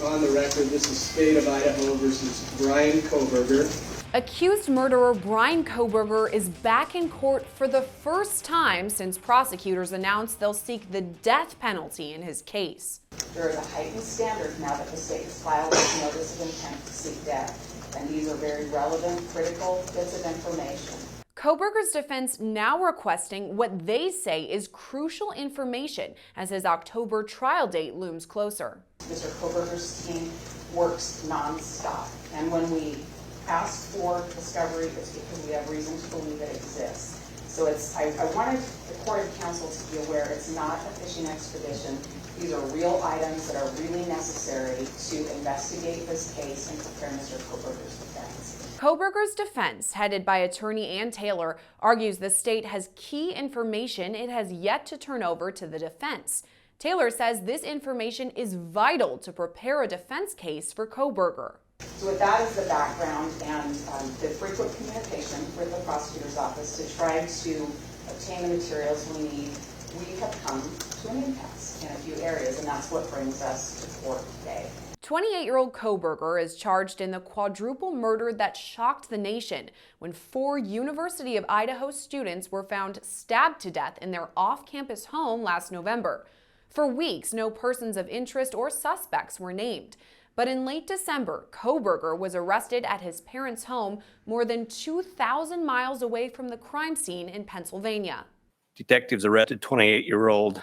on the record. This is State of Idaho versus Bryan Kohberger. Accused murderer Bryan Kohberger is back in court for the first time since prosecutors announced they'll seek the death penalty in his case. There is a heightened standard now that the state has filed a notice of intent to seek death, and these are very relevant, critical bits of information. Kohberger's defense now requesting what they say is crucial information as his October trial date looms closer. Mr. Kohberger's team works nonstop, and when we ask for discovery, it's because we have reason to believe it exists. So I wanted the court of counsel to be aware it's not a fishing expedition. These are real items that are really necessary to investigate this case and prepare Mr. Kohberger's defense. Kohberger's defense, headed by attorney Ann Taylor, argues the state has key information it has yet to turn over to the defense. Taylor says this information is vital to prepare a defense case for Kohberger. So with that as the background and the frequent communication with the prosecutor's office to try to obtain the materials we need, we have come to an impasse in a few areas, and that's what brings us to court today. 28-year-old Kohberger is charged in the quadruple murder that shocked the nation when 4 University of Idaho students were found stabbed to death in their off-campus home last November. For weeks, no persons of interest or suspects were named. But in late December, Kohberger was arrested at his parents' home more than 2,000 miles away from the crime scene in Pennsylvania. Detectives arrested 28-year-old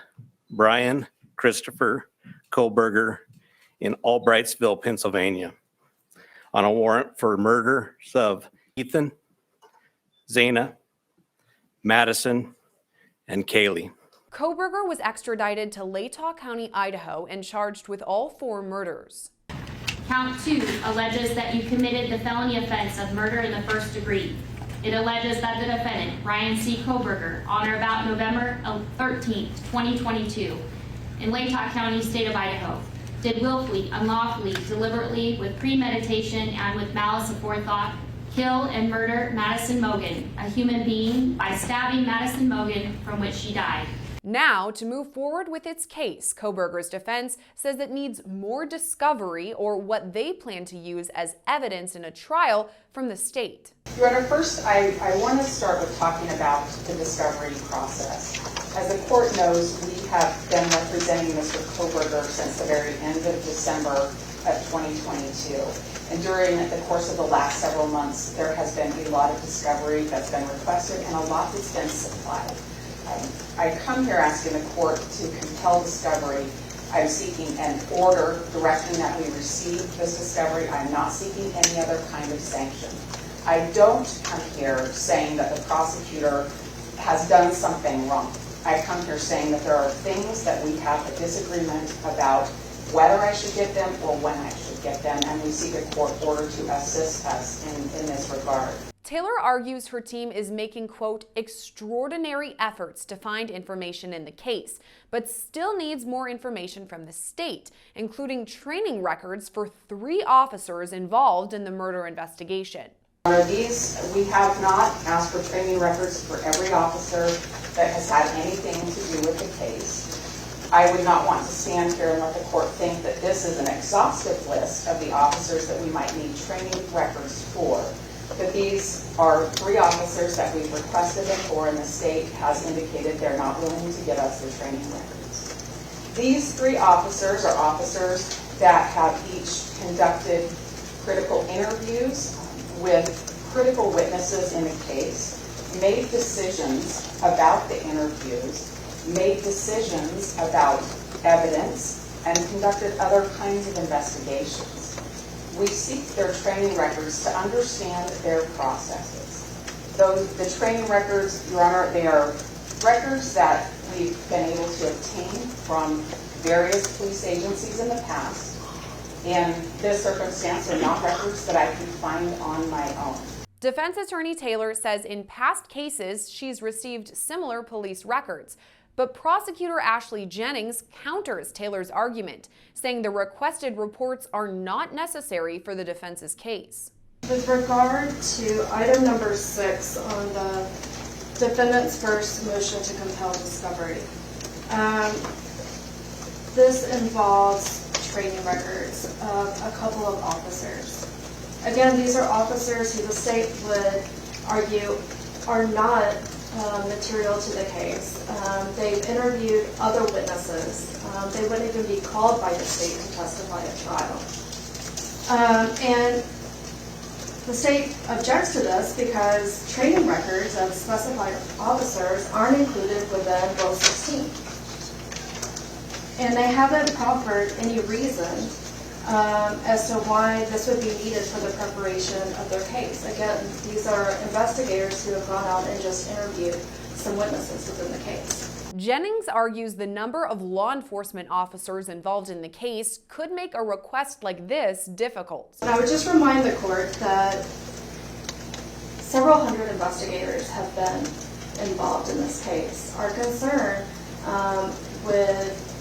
Bryan Christopher Kohberger in Albrightsville, Pennsylvania, on a warrant for murders of Ethan, Zana, Madison, and Kaylee. Kohberger was extradited to Latah County, Idaho, and charged with all 4 murders. Count 2 alleges that you committed the felony offense of murder in the first degree. It alleges that the defendant, Bryan C. Kohberger, on or about November 13, 2022, in Latah County, state of Idaho, did willfully, unlawfully, deliberately, with premeditation, and with malice aforethought, kill and murder Madison Mogen, a human being, by stabbing Madison Mogen, from which she died. Now, to move forward with its case, Kohberger's defense says it needs more discovery or what they plan to use as evidence in a trial from the state. Your Honor, first I want to start with talking about the discovery process. As the court knows, we have been representing Mr. Kohberger since the very end of December of 2022. And during the course of the last several months, there has been a lot of discovery that's been requested and a lot that's been supplied. I come here asking the court to compel discovery. I'm seeking an order directing that we receive this discovery. I'm not seeking any other kind of sanction. I don't come here saying that the prosecutor has done something wrong. I come here saying that there are things that we have a disagreement about whether I should get them or when I should get them, and we seek a court order to assist us in this regard. Taylor argues her team is making, quote, extraordinary efforts to find information in the case, but still needs more information from the state, including training records for 3 officers involved in the murder investigation. We have not asked for training records for every officer that has had anything to do with the case. I would not want to stand here and let the court think that this is an exhaustive list of the officers that we might need training records for. But these are 3 officers that we've requested them for, and the state has indicated they're not willing to give us the training records. These 3 officers are officers that have each conducted critical interviews with critical witnesses in the case, made decisions about the interviews, made decisions about evidence, and conducted other kinds of investigations. We seek their training records to understand their processes. The training records, Your Honor, they are records that we've been able to obtain from various police agencies in the past. In this circumstance, they're not records that I can find on my own. Defense attorney Taylor says in past cases she's received similar police records. But prosecutor Ashley Jennings counters Taylor's argument, saying the requested reports are not necessary for the defense's case. With regard to item number 6 on the defendant's first motion to compel discovery, this involves training records of a couple of officers. Again, these are officers who the state would argue are not material to the case. They've interviewed other witnesses. They wouldn't even be called by the state to testify at trial. And the state objects to this because training records of specified officers aren't included within Rule 16. And they haven't proffered any reason as to why this would be needed for the preparation of their case. Again, these are investigators who have gone out and just interviewed some witnesses within the case. Jennings argues the number of law enforcement officers involved in the case could make a request like this difficult. And I would just remind the court that several hundred investigators have been involved in this case. Our concern with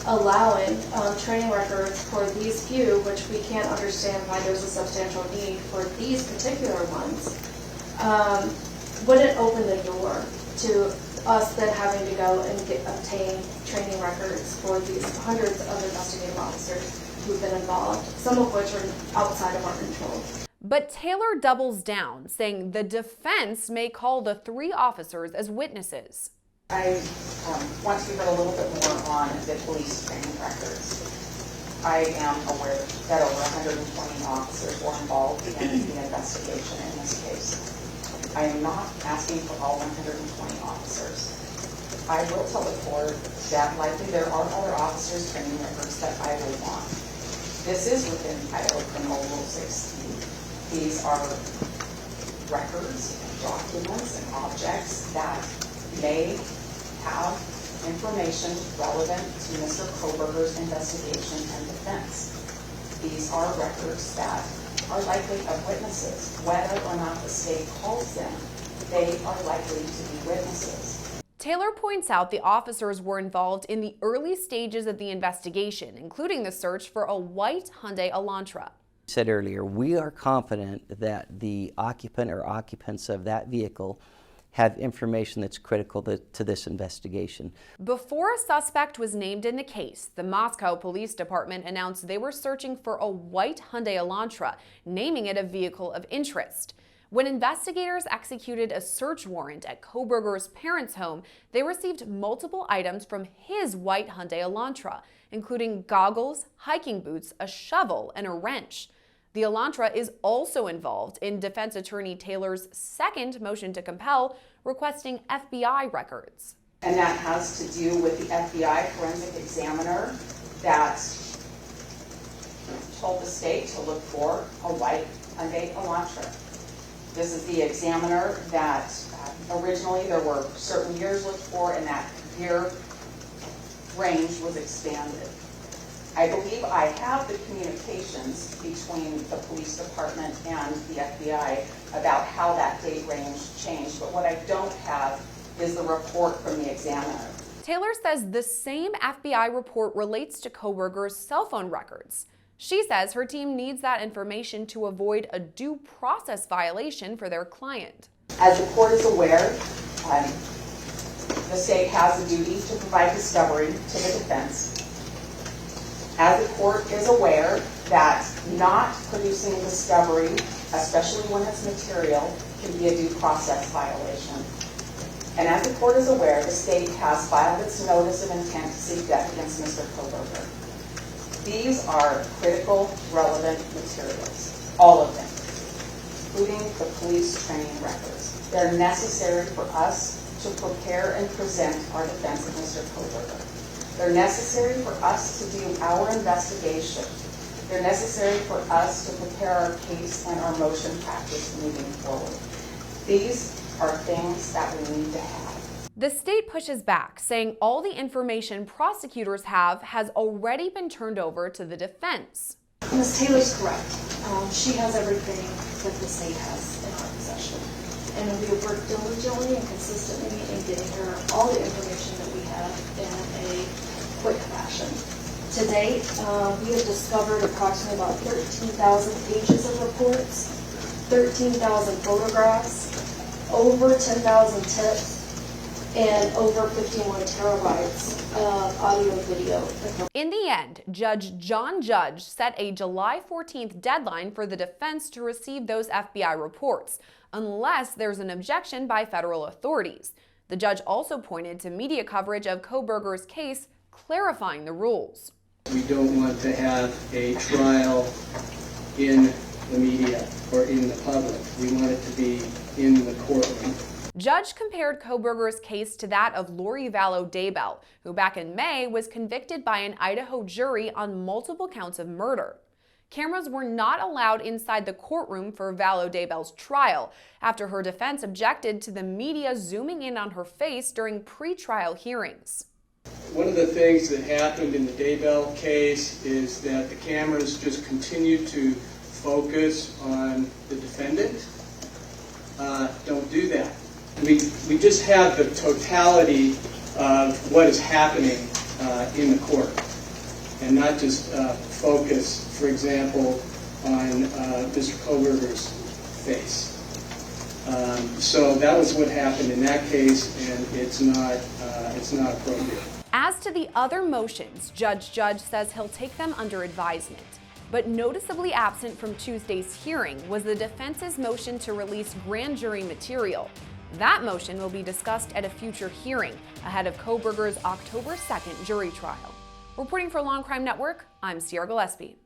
allowing training records for these few, which we can't understand why there's a substantial need for these particular ones, wouldn't open the door to us then having to go and obtain training records for these hundreds of investigative officers who've been involved, some of which are outside of our control. But Taylor doubles down, saying the defense may call the 3 officers as witnesses. I want to hear a little bit more on the police training records. I am aware that over 120 officers were involved in the investigation in this case. I am not asking for all 120 officers. I will tell the court that likely there are other officers' training records that I would want. This is within Idaho Criminal Rule 16. These are records, documents, and objects that may have information relevant to Mr. Kohberger's investigation and defense. These are records that are likely of witnesses. Whether or not the state calls them, they are likely to be witnesses. Taylor points out the officers were involved in the early stages of the investigation, including the search for a white Hyundai Elantra. Said earlier, we are confident that the occupant or occupants of that vehicle have information that's critical to this investigation. Before a suspect was named in the case, the Moscow Police Department announced they were searching for a white Hyundai Elantra, naming it a vehicle of interest. When investigators executed a search warrant at Kohberger's parents' home, they received multiple items from his white Hyundai Elantra, including goggles, hiking boots, a shovel, and a wrench. The Elantra is also involved in defense attorney Taylor's second motion to compel, requesting FBI records. And that has to do with the FBI forensic examiner that told the state to look for a white Hyundai Elantra. This is the examiner that originally there were certain years looked for, and that year range was expanded. I believe I have the communications between the police department and the FBI about how that date range changed, but what I don't have is the report from the examiner. Taylor says the same FBI report relates to Kohberger's cell phone records. She says her team needs that information to avoid a due process violation for their client. As the court is aware, the state has a duty to provide discovery to the defense. As the court is aware that not producing discovery, especially when it's material, can be a due process violation. And as the court is aware, the state has filed its notice of intent to seek death against Mr. Kohberger. These are critical, relevant materials, all of them, including the police training records. They're necessary for us to prepare and present our defense of Mr. Kohberger. They're necessary for us to do our investigation. They're necessary for us to prepare our case and our motion practice moving forward. These are things that we need to have. The state pushes back, saying all the information prosecutors have has already been turned over to the defense. Ms. Taylor's correct. She has everything that the state has in our possession. And we have worked diligently and consistently in getting her all the information that we have in a quick fashion. To date, we have discovered approximately about 13,000 pages of reports, 13,000 photographs, over 10,000 tips, and over 51 terabytes of audio video. In the end, Judge John Judge set a July 14th deadline for the defense to receive those FBI reports, unless there's an objection by federal authorities. The judge also pointed to media coverage of Kohberger's case, clarifying the rules. We don't want to have a trial in the media or in the public. We want it to be in the courtroom. Judge compared Kohberger's case to that of Lori Vallow Daybell, who back in May was convicted by an Idaho jury on multiple counts of murder. Cameras were not allowed inside the courtroom for Vallow Daybell's trial after her defense objected to the media zooming in on her face during pre-trial hearings. One of the things that happened in the Daybell case is that the cameras just continued to focus on the defendant. Don't do that. We just have the totality of what is happening in the court, and not just focus, for example, on Mr. Kohberger's face. So that was what happened in that case, and it's not appropriate. As to the other motions, Judge Judge says he'll take them under advisement. But noticeably absent from Tuesday's hearing was the defense's motion to release grand jury material. That motion will be discussed at a future hearing ahead of Kohberger's October 2nd jury trial. Reporting for Law&Crime Network, I'm Sierra Gillespie.